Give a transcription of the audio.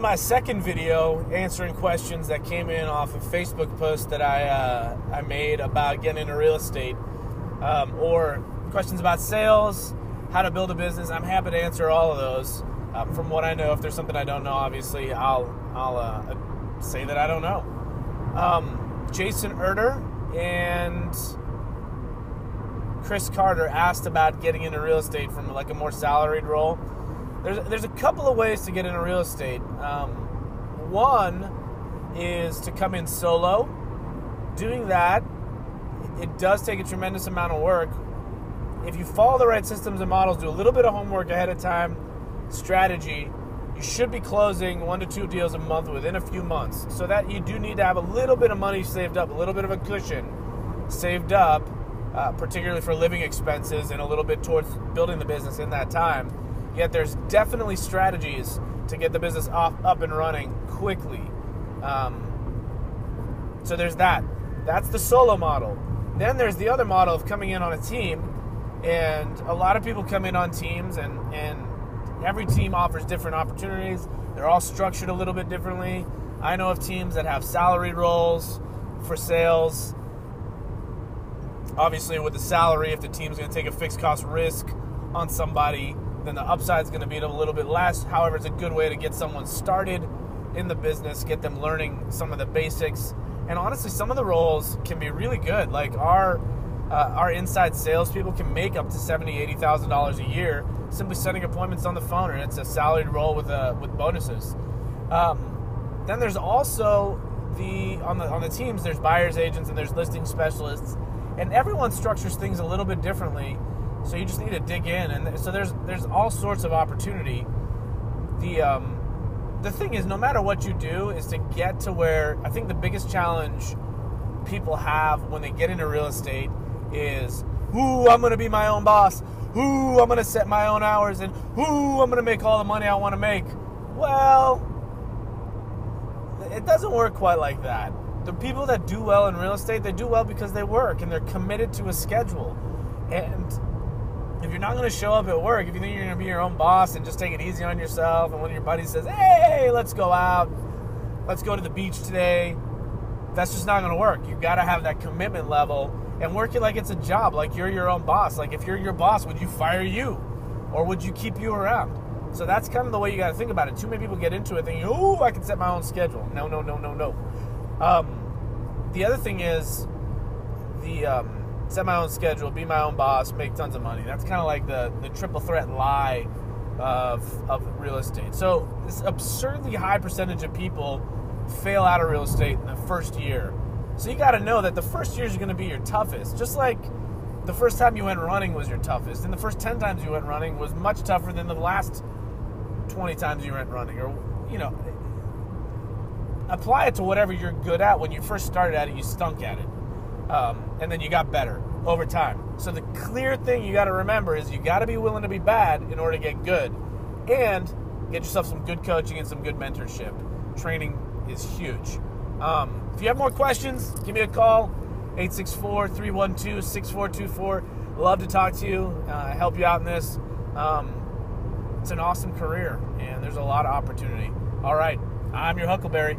my second video answering questions that came in off a Facebook post that I made about getting into real estate, or questions about sales, how to build a business. I'm happy to answer all of those. From what I know, if there's something I don't know, obviously I'll say that I don't know. Jason Erder and Chris Carter asked about getting into real estate from like a more salaried role. There's a couple of ways to get into real estate. One is to come in solo. Doing that, it does take a tremendous amount of work. If you follow the right systems and models, do a little bit of homework ahead of time, strategy, you should be closing 1 to 2 deals a month within a few months. So that you do need to have a little bit of money saved up, a little bit of a cushion saved up, particularly for living expenses and a little bit towards building the business in that time. Yet there's definitely strategies to get the business up and running quickly. So there's that. That's the solo model. Then there's the other model of coming in on a team. And a lot of people come in on teams, and every team offers different opportunities. They're all structured a little bit differently. I know of teams that have salaried roles for sales. Obviously, with the salary, if the team's going to take a fixed cost risk on somebody, then the upside is going to be a little bit less. However, it's a good way to get someone started in the business, get them learning some of the basics. And honestly, some of the roles can be really good. Like our inside salespeople can make up to $70,000, $80,000 a year simply setting appointments on the phone, and it's a salaried role with bonuses. Then there's also on the teams, there's buyer's agents and there's listing specialists, and everyone structures things a little bit differently. So you just need to dig in, and so there's all sorts of opportunity. The thing is, no matter what you do, is to get to where I think the biggest challenge people have when they get into real estate is, ooh, I'm going to be my own boss. Ooh, I'm going to set my own hours, and ooh, I'm going to make all the money I want to make. Well, it doesn't work quite like that. The people that do well in real estate, they do well because they work and they're committed to a schedule. And if you're not going to show up at work, if you think you're going to be your own boss and just take it easy on yourself, and one of your buddies says, hey, let's go out, let's go to the beach today, that's just not going to work. You've got to have that commitment level and work it like it's a job, like you're your own boss. Like if you're your boss, would you fire you or would you keep you around? So that's kind of the way you got to think about it. Too many people get into it thinking, oh, I can set my own schedule. No. The other thing is set my own schedule, be my own boss, make tons of money. That's kind of like the triple threat lie of real estate. So this absurdly high percentage of people fail out of real estate in the first year. So you got to know that the first year is going to be your toughest. Just like the first time you went running was your toughest, and the first 10 times you went running was much tougher than the last 20 times you went running. Or, apply it to whatever you're good at. When you first started at it, you stunk at it. And then you got better over time. So the clear thing you got to remember is you got to be willing to be bad in order to get good, and get yourself some good coaching and some good mentorship. Training is huge. If you have more questions, give me a call, 864-312-6424. Love to talk to you, help you out in this. It's an awesome career, and there's a lot of opportunity. All right, I'm your Huckleberry.